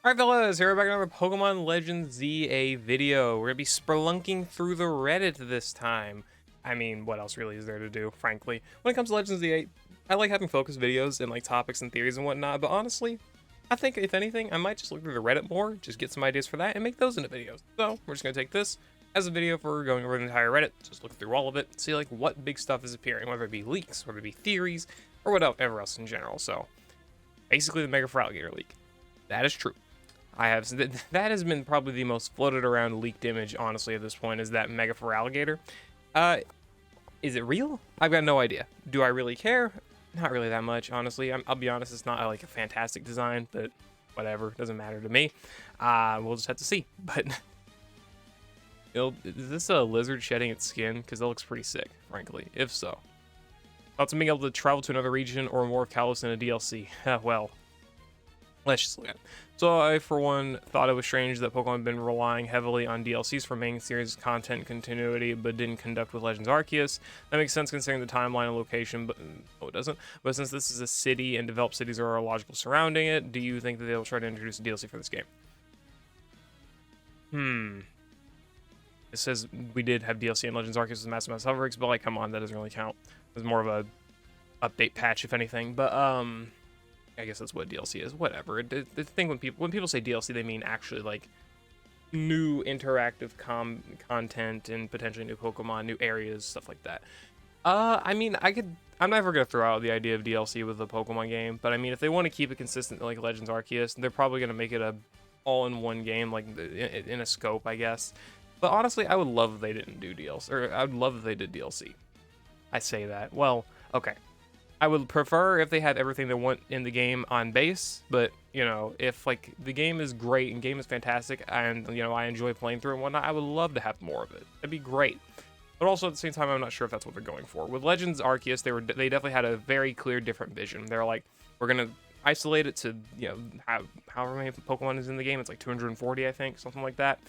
Alright fellas, here we're back with another Pokemon Legends ZA video. We're gonna be spelunking through the Reddit this time. I mean, what else really is there to do, frankly? When it comes to Legends ZA, I like having focus videos and like topics and theories and whatnot, but honestly, I think if anything, I might just look through the Reddit more, just get some ideas for that, and make those into videos. So, we're just gonna take this as a video for going over the entire Reddit, just look through all of it, see like what big stuff is appearing, whether it be leaks, whether it be theories, or whatever else in general. So, basically the Mega Feraligatr leak. That is true. That has been probably the most floated around leaked image, honestly, at this point, is that Mega Feraligatr. Is it real? I've got no idea. Do I really care? Not really that much, honestly. I'll be honest, it's not like a fantastic design, but whatever, doesn't matter to me. We'll just have to see. But is this a lizard shedding its skin? Because that looks pretty sick, frankly. If so, thoughts on being able to travel to another region or more of Kalos in a DLC? Well, let's just look at it. So I, for one, thought it was strange that Pokemon had been relying heavily on DLCs for main series content continuity, but didn't conduct with Legends Arceus. That makes sense considering the timeline and location, but no, it doesn't. But since this is a city and developed cities are logical surrounding it, do you think that they'll try to introduce a DLC for this game? It says we did have DLC in Legends Arceus with Massive Mass Outbreaks, but like, come on, that doesn't really count. It's more of a update patch, if anything. But I guess that's what DLC is. Whatever. The thing when people say DLC, they mean actually like new interactive content and potentially new Pokemon, new areas, stuff like that. I mean, I'm never gonna throw out the idea of DLC with a Pokemon game, but I mean, if they want to keep it consistent like Legends Arceus, they're probably gonna make it a all-in-one game, like in a scope, I guess. But honestly, I would love if they didn't do DLC, or I would love if they did DLC. I say that. Well, okay. I would prefer if they had everything they want in the game on base, but, you know, if, like, the game is great and game is fantastic and, you know, I enjoy playing through and whatnot, I would love to have more of it. That'd be great. But also, at the same time, I'm not sure if that's what they're going for. With Legends Arceus, they definitely had a very clear, different vision. They're like, we're going to isolate it to, you know, however many Pokemon is in the game. It's like 240, I think, something like that.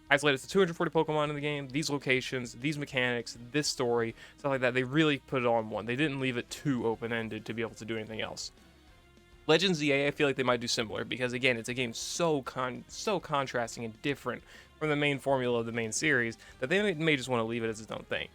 Isolated to 240 Pokemon in the game, these locations, these mechanics, this story, stuff like that. They really put it all in one. They didn't leave it too open-ended to be able to do anything else. Legends ZA, I feel like they might do similar because, again, it's a game so contrasting and different from the main formula of the main series that they may just want to leave it as its own thing.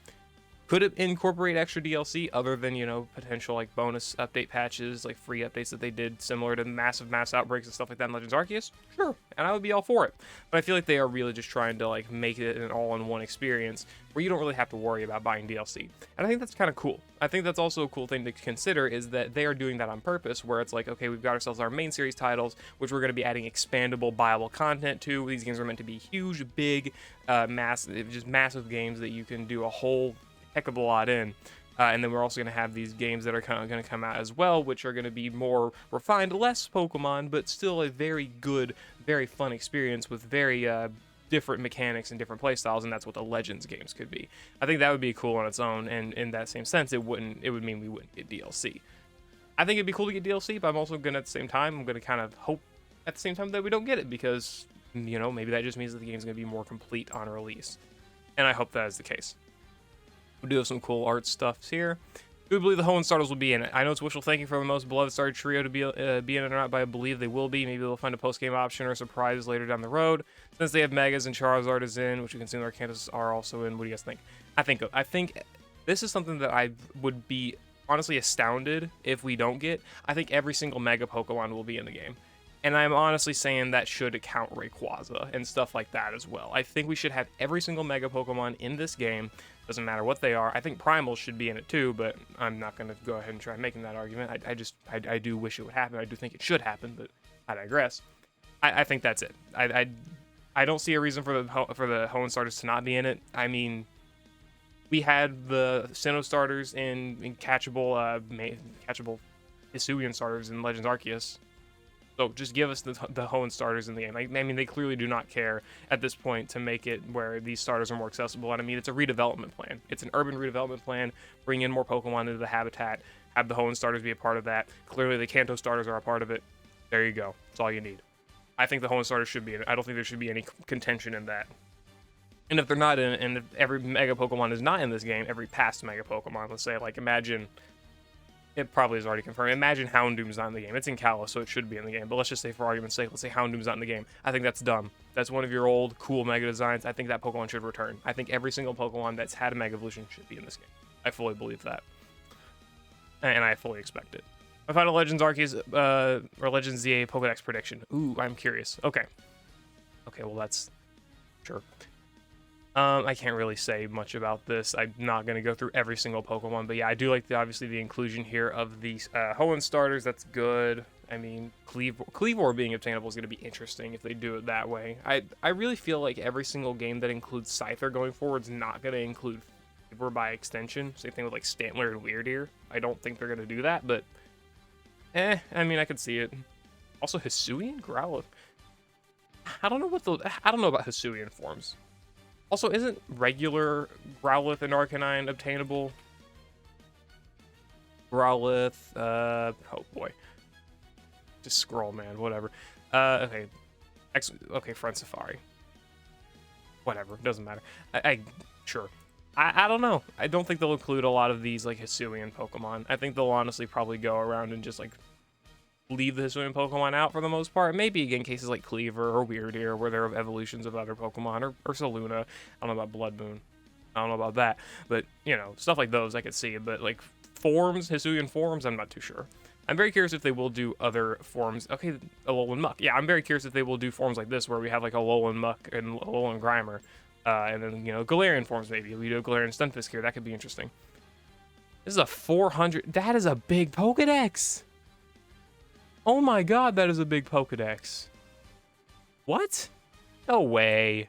Could it incorporate extra DLC other than, you know, potential like bonus update patches, like free updates that they did similar to massive mass outbreaks and stuff like that in Legends Arceus? Sure, and I would be all for it. But I feel like they are really just trying to like make it an all-in-one experience where you don't really have to worry about buying DLC. And I think that's kind of cool. I think that's also a cool thing to consider is that they are doing that on purpose, where it's like, okay, we've got ourselves our main series titles, which we're going to be adding expandable, buyable content to. These games are meant to be huge, big, massive games that you can do a whole heck of a lot in, and then we're also going to have these games that are kind of going to come out as well, which are going to be more refined, less Pokemon, but still a very good, very fun experience with very different mechanics and different playstyles, and that's what the Legends games could be. I think that would be cool on its own, and in that same sense, it would mean we wouldn't get DLC. I think it'd be cool to get DLC, but I'm also going to, at the same time, I'm going to kind of hope at the same time that we don't get it, because, you know, maybe that just means that the game's going to be more complete on release, and I hope that is the case. We do have some cool art stuff here. We believe the Hoenn starters will be in it. I know it's wishful thinking for the most beloved starter trio to be in it or not, but I believe they will be. Maybe they'll find a post-game option or a surprise later down the road. Since they have Megas and Charizard is in, which you can see the Arcantos are also in. What do you guys think? I think this is something that I would be honestly astounded if we don't get. I think every single Mega Pokemon will be in the game. And I'm honestly saying that should account Rayquaza and stuff like that as well. I think we should have every single Mega Pokemon in this game. Doesn't matter what they are. I think Primals should be in it too, but I'm not going to go ahead and try making that argument. I do wish it would happen. I do think it should happen, but I digress. I think that's it. I don't see a reason for the Hoenn starters to not be in it. I mean, we had the Sinnoh starters in catchable Hisuian starters in Legends Arceus. So just give us the Hoenn starters in the game. I mean, they clearly do not care at this point to make it where these starters are more accessible. And I mean, it's a redevelopment plan. It's an urban redevelopment plan. Bring in more Pokemon into the habitat. Have the Hoenn starters be a part of that. Clearly, the Kanto starters are a part of it. There you go. That's all you need. I think the Hoenn starters should be in it. I don't think there should be any contention in that. And if they're not in it, and if every Mega Pokemon is not in this game, every past Mega Pokemon, let's say, like, imagine It probably is already confirmed. Imagine Houndoom's not in the game. It's in Kalos, so it should be in the game. But let's just say, for argument's sake, let's say Houndoom's not in the game. I think that's dumb. That's one of your old, cool Mega designs. I think that Pokemon should return. I think every single Pokemon that's had a Mega Evolution should be in this game. I fully believe that. And I fully expect it. My final Legends Arceus, or Legends ZA Pokedex prediction. Ooh, I'm curious. Okay. Okay, well, that's... Sure. I can't really say much about this. I'm not going to go through every single Pokemon, but yeah, I do like, obviously, the inclusion here of these Hoenn starters. That's good. I mean, Cleavor being obtainable is going to be interesting if they do it that way. I really feel like every single game that includes Scyther going forward is not going to include Cleavor by extension. Same thing with, like, Stantler and Weirdeer. I don't think they're going to do that, but... I mean, I could see it. Also, Hisuian? Growlithe. I don't know about Hisuian forms. Also, isn't regular Growlithe and Arcanine obtainable? Growlithe, oh boy. Just scroll, man, whatever. Okay. Okay, Front Safari. Whatever, doesn't matter. Sure. I don't know. I don't think they'll include a lot of these, like, Hisuian Pokemon. I think they'll honestly probably go around and just, like, leave the Hisuian Pokemon out for the most part. Maybe, again, cases like Cleaver or Weirdeer, where there are evolutions of other Pokemon, or Saluna. I don't know about Blood Moon. I don't know about that. But, you know, stuff like those I could see. But, like, forms, Hisuian forms, I'm not too sure. I'm very curious if they will do other forms. Okay, Alolan Muck. Yeah, I'm very curious if they will do forms like this, where we have, like, Alolan Muck and Alolan Grimer. And then, you know, Galarian forms, maybe. We do a Galarian Stunfisk here. That could be interesting. This is a 400... That is a big Pokedex! Oh my god, that is a big Pokedex. What? No way.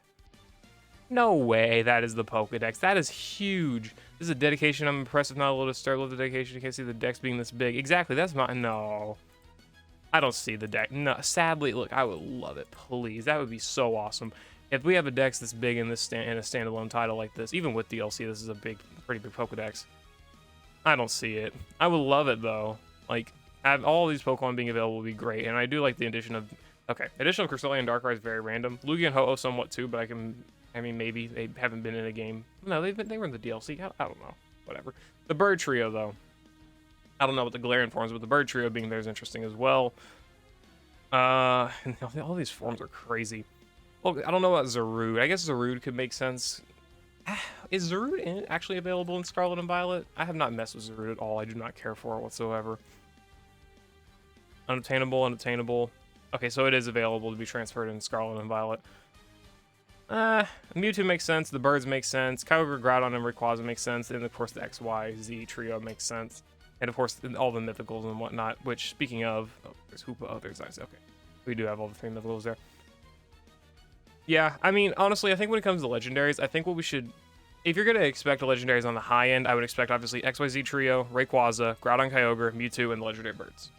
No way that is the Pokedex. That is huge. This is a dedication. I'm impressed if not a little start. Love the dedication. You can't see the dex being this big. Exactly, that's my... No. I don't see the deck. No, sadly, look, I would love it. Please, that would be so awesome. If we have a dex this big in this in a standalone title like this, even with DLC, this is a pretty big Pokedex. I don't see it. I would love it though. Like, all these Pokemon being available would be great, and I do like the addition of. Okay, addition of Cresselia and Darkrai is very random. Lugia and Ho-Oh somewhat too, but I mean, maybe they haven't been in a game. No, they were in the DLC. I don't know. Whatever. The Bird Trio though. I don't know what the Galarian forms, but the Bird Trio being there is interesting as well. And all these forms are crazy. Well, I don't know about Zarude. I guess Zarude could make sense. Is Zarude actually available in Scarlet and Violet? I have not messed with Zarude at all. I do not care for it whatsoever. Unobtainable, unobtainable. Okay, so it is available to be transferred in Scarlet and Violet. Mewtwo makes sense. The birds make sense. Kyogre, Groudon, and Rayquaza make sense. And of course, the XYZ trio makes sense. And of course, all the mythicals and whatnot. Which, speaking of, oh, there's Hoopa. Oh, there's Ice. Okay, we do have all the 3 mythicals there. Yeah, I mean, honestly, I think when it comes to legendaries, I think what we should, if you're gonna expect the legendaries on the high end, I would expect obviously XYZ trio, Rayquaza, Groudon, Kyogre, Mewtwo, and the legendary birds.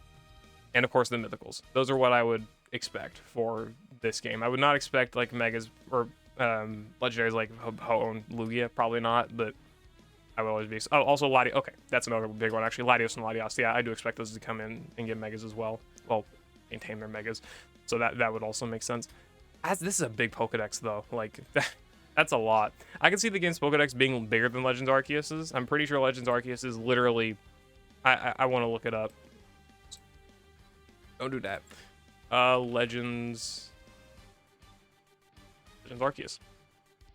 And of course the mythicals. Those are what I would expect for this game. I would not expect like megas or legendaries like Ho-Oh and Lugia, probably not, but I would always be. Oh, also Latios. Okay, that's another big one actually. Latios and Latios. Yeah, I do expect those to come in and get megas as well. Well, maintain their megas. So that would also make sense. This is a big Pokedex though. Like that's a lot. I can see the game's Pokedex being bigger than Legends Arceus's. I'm pretty sure Legends Arceus is literally. I want to look it up. Don't do that. Legends Arceus.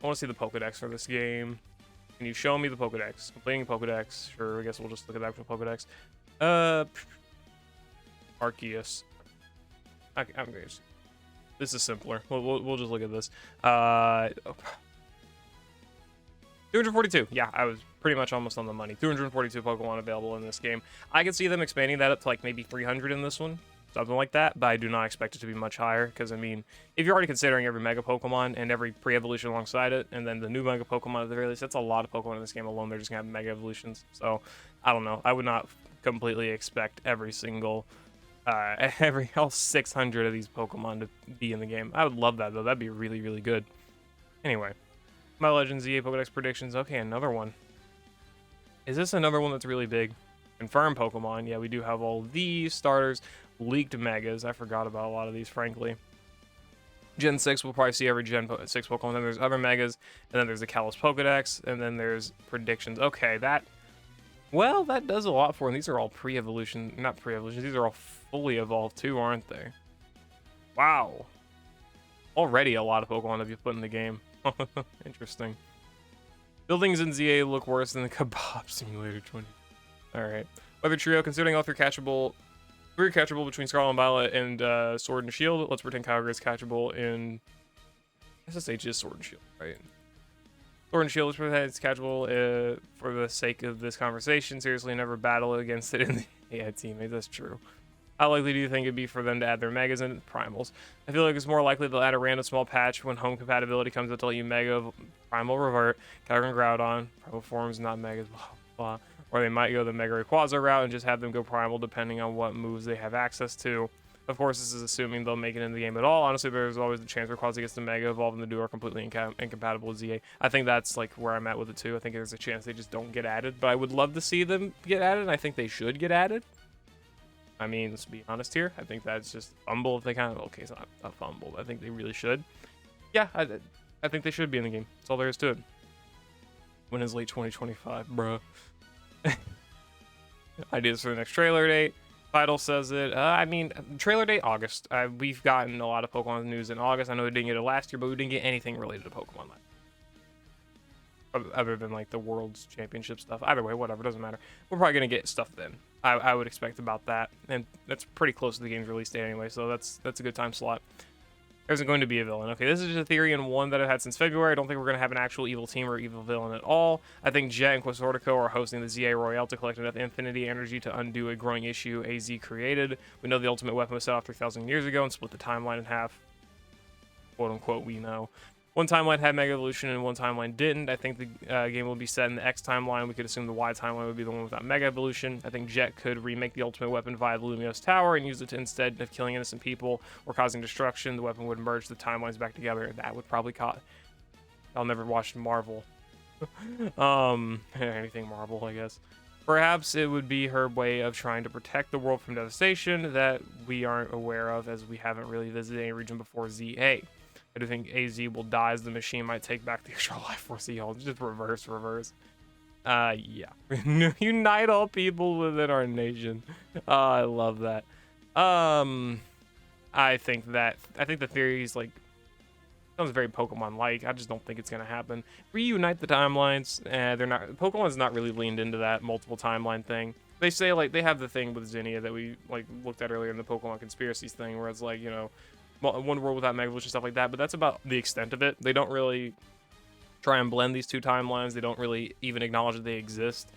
I want to see the Pokedex for this game. Can you show me the Pokedex? Completing Pokedex. Sure, I guess we'll just look at the actual Pokedex. Arceus. I'm curious. This is simpler. We'll just look at this. 242. Yeah, I was pretty much almost on the money. 242 Pokemon available in this game. I could see them expanding that up to like maybe 300 in this one. Something like that, but I do not expect it to be much higher, because, I mean, if you're already considering every Mega Pokemon and every pre-evolution alongside it, and then the new Mega Pokemon at the very least, that's a lot of Pokemon in this game alone. They're just going to have Mega Evolutions, so, I don't know. I would not completely expect every single, all 600 of these Pokemon to be in the game. I would love that, though. That'd be really, really good. Anyway, my Legends ZA Pokedex predictions. Okay, another one. Is this another one that's really big? Confirmed Pokemon. Yeah, we do have all these starters. Leaked megas. I forgot about a lot of these, frankly. Gen 6, we'll probably see every Gen 6 Pokemon. Then there's other megas, and then there's the Kalos Pokedex, and then there's predictions. Okay, that Well, that does a lot for them. These are all pre-evolution, not pre-evolution. These are all fully evolved too, aren't they? Wow. Already a lot of Pokemon have you put in the game. Interesting. Buildings in ZA look worse than the Kebab Simulator 20. Alright. Weather Trio, considering all three catchable between Scarlet and Violet and Sword and Shield. Let's pretend Kyogre is catchable in SSH is Sword and Shield, right? Sword and Shield is pretend it's catchable for the sake of this conversation. Seriously, never battle against it in the AI teammates. That's true. How likely do you think it'd be for them to add their Megas and Primals? I feel like it's more likely they'll add a random small patch when home compatibility comes up to let you Mega Primal Revert, Kyogre and Groudon, Primal forms, not Megas, blah, blah. Or they might go the Mega Rayquaza route and just have them go Primal depending on what moves they have access to. Of course, this is assuming they'll make it in the game at all. Honestly, there's always the chance Rayquaza gets the Mega Evolve and the duo are completely incompatible with ZA. I think that's like where I'm at with it too. I think there's a chance they just don't get added, but I would love to see them get added, and I think they should get added. I mean, let's be honest here. I think that's just fumble if they kind of... Okay, it's not a fumble, but I think they really should. Yeah, I think they should be in the game. That's all there is to it. When is late 2025, bro? Ideas for the next trailer date. Title says it. I mean, trailer date, August. We've gotten a lot of Pokemon news in August. I know we didn't get it last year, but we didn't get anything related to Pokemon other than like the World's Championship stuff. Either way, whatever, doesn't matter. We're probably gonna get stuff then. I would expect about that, and that's pretty close to the game's release date anyway, so that's a good time slot. There isn't going to be a villain. Okay, this is just a theory and one that I've had since February. I don't think we're going to have an actual evil team or evil villain at all. I think Jet and Quasartico are hosting the ZA Royale to collect enough infinity energy to undo a growing issue AZ created. We know the ultimate weapon was set off 3,000 years ago and split the timeline in half. Quote unquote, we know. One timeline had Mega Evolution and one timeline didn't. I think the game will be set in the X timeline. We could assume the Y timeline would be the one without Mega Evolution. I think Jet could remake the ultimate weapon via the Lumiose Tower and use it to, instead of killing innocent people or causing destruction, the weapon would merge the timelines back together. That would probably cause... I'll never watch Marvel. Anything Marvel, I guess. Perhaps it would be her way of trying to protect the world from devastation that we aren't aware of, as we haven't really visited any region before ZA. I do think AZ will die, as the machine might take back the extra life force he holds. Just reverse. Yeah. Unite all people within our nation. I love that. I think the theory is like, sounds very Pokemon-like. I just don't think it's gonna happen. Reunite the timelines. They're not. Pokemon's not really leaned into that multiple timeline thing. They say like they have the thing with ZINNIA that we like looked at earlier in the Pokemon conspiracies thing, where it's like, you know, one world without Mega Evolution, stuff like that, but that's about the extent of it. They don't really try and blend these two timelines. They don't really even acknowledge that they exist.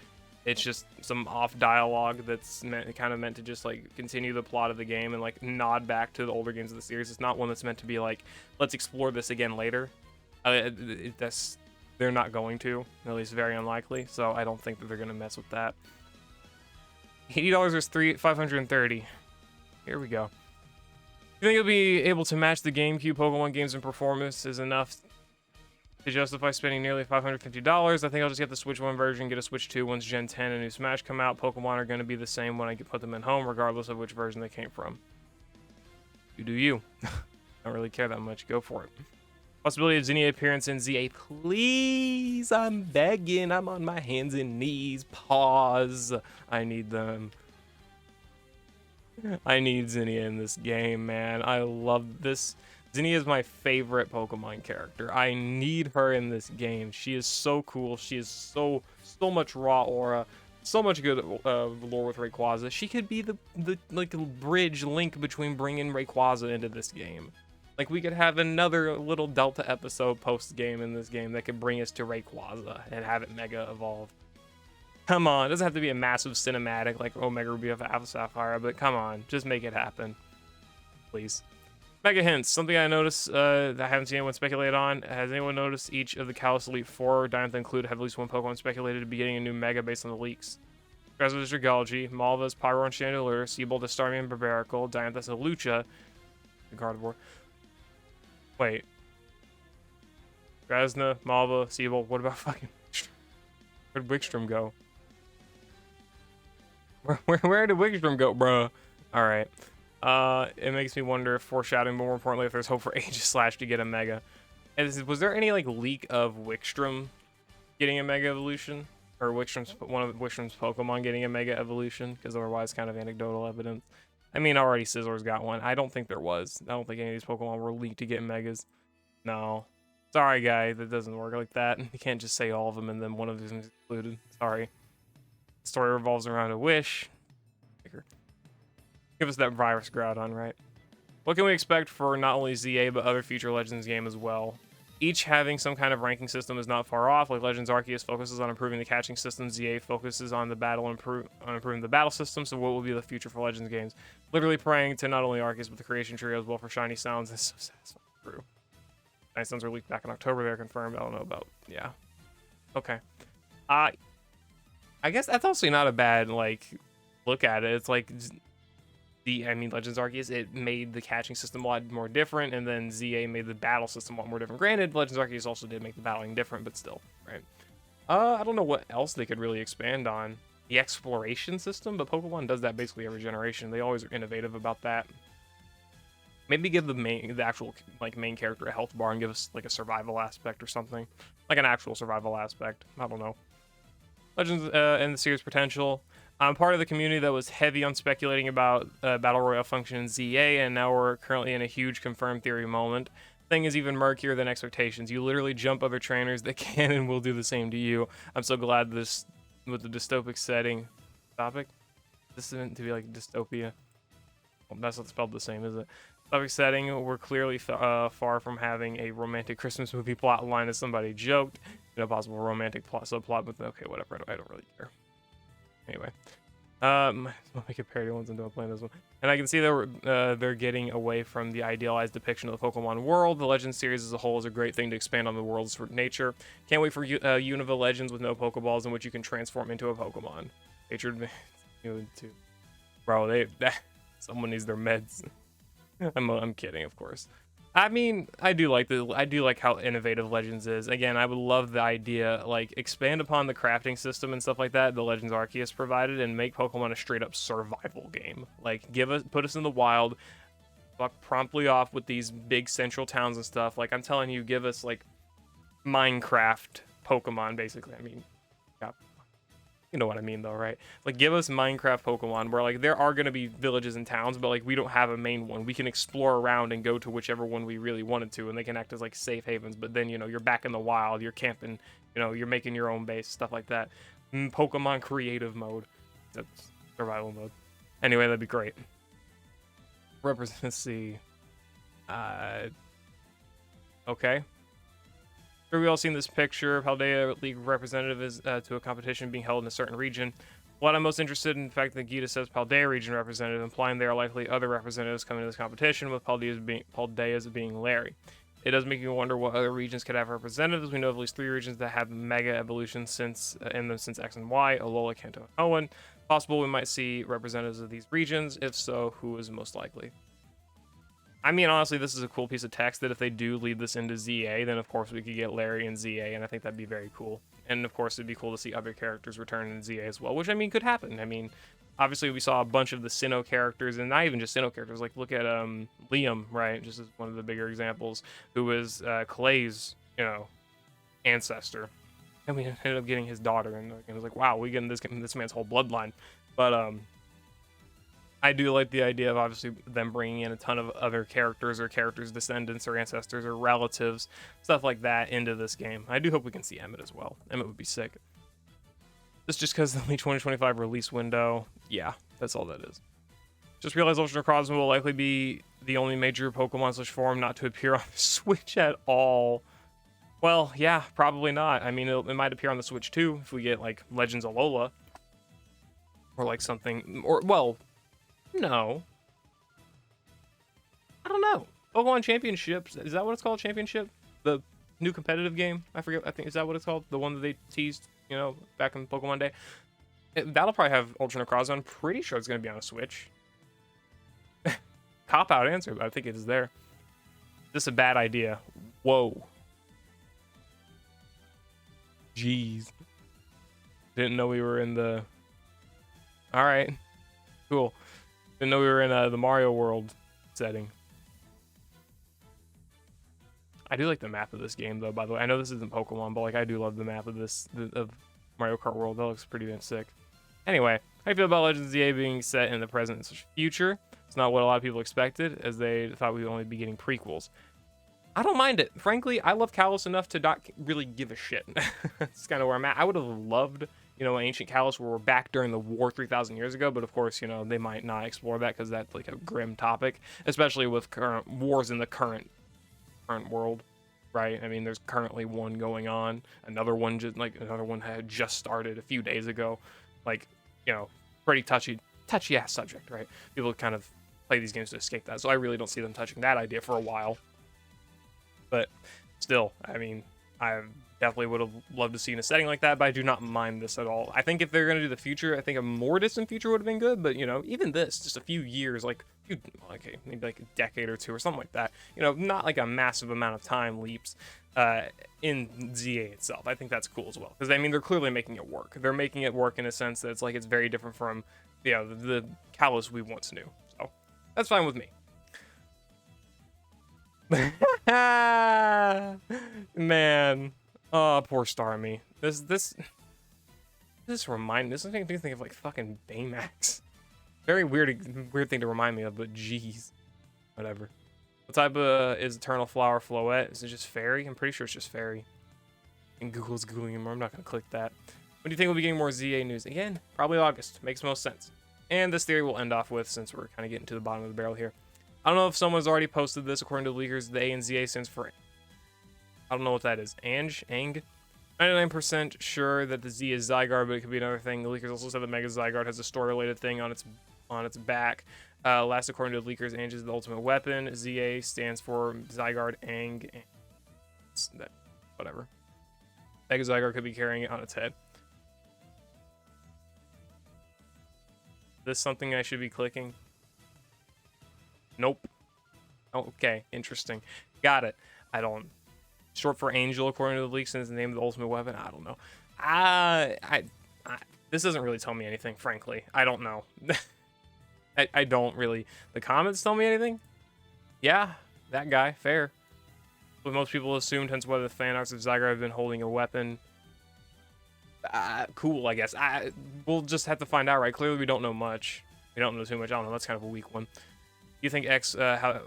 It's just some off dialogue that's kind of meant to just like continue the plot of the game and like nod back to the older games of the series. It's not one that's meant to be like, let's explore this again later. They're not going to, at least very unlikely. So I don't think that they're gonna mess with that. $80 is $530. Here we go. You think you'll be able to match the GameCube Pokemon games in performance is enough to justify spending nearly $550? I think I'll just get the Switch 1 version, get a Switch 2 once Gen 10 and New Smash come out. Pokemon are going to be the same when I put them in home, regardless of which version they came from. You do you. I don't really care that much. Go for it. Possibility of Zinnia appearance in ZA. Please, I'm begging. I'm on my hands and knees. Pause. I need them. I need Zinnia in this game, man. I love this. Zinnia is my favorite Pokemon character. I need her in this game. She is so cool. She is so much raw aura. So much good lore with Rayquaza. She could be the like bridge link between bringing Rayquaza into this game. Like, we could have another little Delta episode post-game in this game that could bring us to Rayquaza and have it Mega Evolve. Come on, it doesn't have to be a massive cinematic like Omega Ruby of Alpha Sapphire, but come on, just make it happen. Please. Mega hints, something I noticed that I haven't seen anyone speculate on. Has anyone noticed each of the Kalos Elite Four, Diantha included, have at least one Pokemon speculated to be getting a new Mega based on the leaks? Grass is Dragalge, Malva's Pyro and Chandelure, Seabolt is Starmie and Barbaracle, Diantha's a Lucha, the Gardevoir. Wait. Grasna, Malva, Seabolt, what about fucking Wickstrom? Where'd Wickstrom go? Where did Wickstrom go, bro? Alright. It makes me wonder if foreshadowing, but more importantly, if there's hope for Aegislash to get a Mega. Was there any, like, leak of Wickstrom getting a Mega Evolution? or one of Wickstrom's Pokemon getting a Mega Evolution, because otherwise kind of anecdotal evidence. I mean, already Scissor's got one. I don't think there was. I don't think any of these Pokemon were leaked to get Megas. No. Sorry, guy. That doesn't work like that. You can't just say all of them and then one of them is included. Sorry. The story revolves around a wish. Give us that virus Groudon, right? What can we expect for not only ZA, but other future Legends game as well? Each having some kind of ranking system is not far off. Like Legends Arceus focuses on improving the catching system, ZA focuses on the improving the battle system. So what will be the future for Legends games? Literally praying to not only Arceus but the Creation Trio as well for Shiny Sounds. That's so satisfying. True. Shiny Sounds were leaked back in October. They're confirmed. I don't know about. Yeah. Okay. I guess that's also not a bad like look at it. It's like Legends Arceus, it made the catching system a lot more different, and then ZA made the battle system a lot more different. Granted, Legends Arceus also did make the battling different, but still, right? I don't know what else they could really expand on. The exploration system, but Pokemon does that basically every generation. They always are innovative about that. Maybe give the actual like main character a health bar and give us like a survival aspect or something, like an actual survival aspect. I don't know. Legends and the series potential. I'm part of the community that was heavy on speculating about Battle Royale function in ZA, and now we're currently in a huge confirmed theory moment. Thing is even murkier than expectations. You literally jump other trainers that can and will do the same to you. I'm so glad this, with the dystopic setting. Topic? This isn't to be like dystopia. Well, that's not spelled the same, is it? Topic setting, we're clearly far from having a romantic Christmas movie plot line, as somebody joked. You know, possible romantic plot subplot, but okay, whatever. I don't really care. Anyway, I'll make a parody ones and don't play this one. And I can see they're getting away from the idealized depiction of the Pokemon world. The Legends series as a whole is a great thing to expand on the world's nature. Can't wait for Unova Legends with no Pokeballs in which you can transform into a Pokemon. Nature too. Bro, someone needs their meds. I'm kidding, of course. I mean, I do like how innovative Legends is. Again, I would love the idea, like, expand upon the crafting system and stuff like that the Legends Arceus provided and make Pokemon a straight up survival game. Like, put us in the wild, fuck promptly off with these big central towns and stuff. Like, I'm telling you, give us like Minecraft Pokemon, basically. I mean, yeah. You know what I mean, though, right? Like, give us Minecraft Pokemon where, like, there are going to be villages and towns, but, like, we don't have a main one. We can explore around and go to whichever one we really wanted to, and they can act as, like, safe havens. But then, you know, you're back in the wild, you're camping, you know, you're making your own base, stuff like that. Pokemon creative mode. That's survival mode. Anyway, that'd be great. Let's see. Okay. Sure, we all seen this picture. Paldea League representative is to a competition being held in a certain region. What I'm most interested in the fact that Gita says Paldea region representative, implying there are likely other representatives coming to this competition, with Paldea's being Larry. It does make me wonder what other regions could have representatives. We know of at least 3 regions that have Mega Evolution in them since X and Y: Alola, Kanto, and Hoenn. Possible we might see representatives of these regions. If so, who is most likely? I mean, honestly, this is a cool piece of text that if they do lead this into ZA, then of course we could get Larry in ZA, and I think that'd be very cool. And of course, it'd be cool to see other characters return in ZA as well, which, I mean, could happen. I mean, obviously we saw a bunch of the Sinnoh characters, and not even just Sinnoh characters. Like, look at Liam, right? Just as one of the bigger examples, who was Clay's, you know, ancestor. And we ended up getting his daughter, and it was like, wow, we getting this man's whole bloodline. But I do like the idea of obviously them bringing in a ton of other characters or characters' descendants or ancestors or relatives, stuff like that, into this game. I do hope we can see Emmett as well. Emmett would be sick. This just because the 2025 release window. Yeah, that's all that is. Just realized Ultra Necrozma will likely be the only major Pokemon / form not to appear on the Switch at all. Well, yeah, probably not. I mean, it might appear on the Switch too if we get like Legends Alola. Or like something, or, well, no. I don't know. Pokemon Championships. Is that what it's called? Championship? The new competitive game? I forget. I think, is that what it's called? The one that they teased, you know, back in Pokemon Day? That'll probably have Ultra Necrozma. I'm pretty sure it's going to be on a Switch. Cop-out answer, but I think it is there. Is this a bad idea? Whoa. Jeez. Didn't know we were in the... Alright. Cool. Didn't know we were in the Mario World setting. I do like the map of this game, though, by the way. I know this isn't Pokemon, but like I do love the map of this, of Mario Kart World. That looks pretty damn sick. Anyway, how do you feel about Legends ZA being set in the present and future? It's not what a lot of people expected, as they thought we would only be getting prequels. I don't mind it. Frankly, I love Kalos enough to not really give a shit. That's kind of where I'm at. I would have loved, you know, an Ancient Kalos where we're back during the war 3,000 years ago, but of course, you know, they might not explore that because that's like a grim topic, especially with current wars in the current world, right? I mean, there's currently one going on. Another one had just started a few days ago. Like, you know, pretty touchy ass subject, right? People kind of play these games to escape that, so I really don't see them touching that idea for a while. But still, I mean, I definitely would have loved to see in a setting like that, but I do not mind this at all. I think if they're going to do the future, I think a more distant future would have been good, but, you know, even this, just a few years, like, okay, maybe like a decade or two or something like that, you know, not like a massive amount of time leaps in ZA itself. I think that's cool as well, because, I mean, they're clearly making it work. They're making it work in a sense that it's like it's very different from, you know, the Kalos we once knew, so that's fine with me. Man, oh, poor Starmie. This makes me think of like fucking Baymax. Very weird thing to remind me of, but jeez, whatever. What type is Eternal Flower Floette? Is it just fairy? I'm pretty sure it's just fairy. And Google's googling him more. I'm not gonna click that. When do you think we'll be getting more ZA news again? Probably August. Makes most sense. And this theory we'll end off with, since we're kind of getting to the bottom of the barrel here. I don't know if someone's already posted this. According to the leakers, the A in ZA stands for... I don't know what that is. Ang? 99% sure that the Z is Zygarde, but it could be another thing. The leakers also said the Mega Zygarde has a story-related thing on its back. Last, according to the leakers, Ang is the ultimate weapon. ZA stands for Zygarde, Ang, and... whatever. Mega Zygarde could be carrying it on its head. Is this something I should be clicking? Nope. Oh, okay, interesting. Got it. I don't... Short for Angel, according to the leaks, and is the name of the ultimate weapon. I don't know. This doesn't really tell me anything, frankly. I don't know. I don't really... The comments tell me anything? Yeah, that guy. Fair. What most people assumed, hence why the fan arts of Zygarde have been holding a weapon. Cool, I guess. We'll just have to find out, right? Clearly, we don't know much. We don't know too much. I don't know. That's kind of a weak one. You think X, how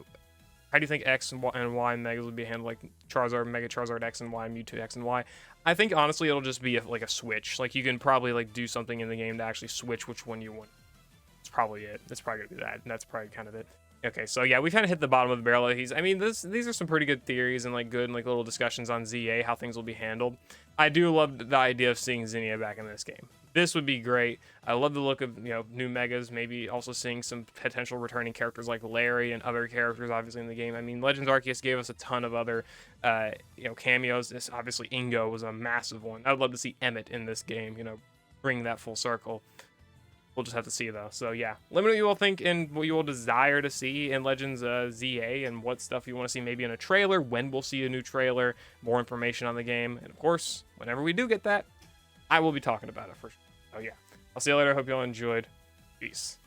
do you think X and Y Megas would be handled, like Charizard, Mega Charizard X and Y, Mewtwo X and Y? I think, honestly, it'll just be like a switch. Like, you can probably, like, do something in the game to actually switch which one you want. That's probably it. That's probably going to be that. And that's probably kind of it. Okay, so yeah, we kind of hit the bottom of the barrel. I mean, these are some pretty good theories and, like, good and, like, little discussions on ZA, how things will be handled. I do love the idea of seeing Zinnia back in this game. This would be great. I love the look of, you know, new Megas, maybe also seeing some potential returning characters like Larry and other characters, obviously, in the game. I mean, Legends Arceus gave us a ton of other, you know, cameos. Obviously, Ingo was a massive one. I would love to see Emmett in this game, you know, bring that full circle. We'll just have to see, though. So, yeah. Let me know what you all think and what you all desire to see in Legends ZA and what stuff you want to see maybe in a trailer, when we'll see a new trailer, more information on the game. And, of course, whenever we do get that, I will be talking about it for sure. So, yeah. I'll see you later. Hope you all enjoyed. Peace.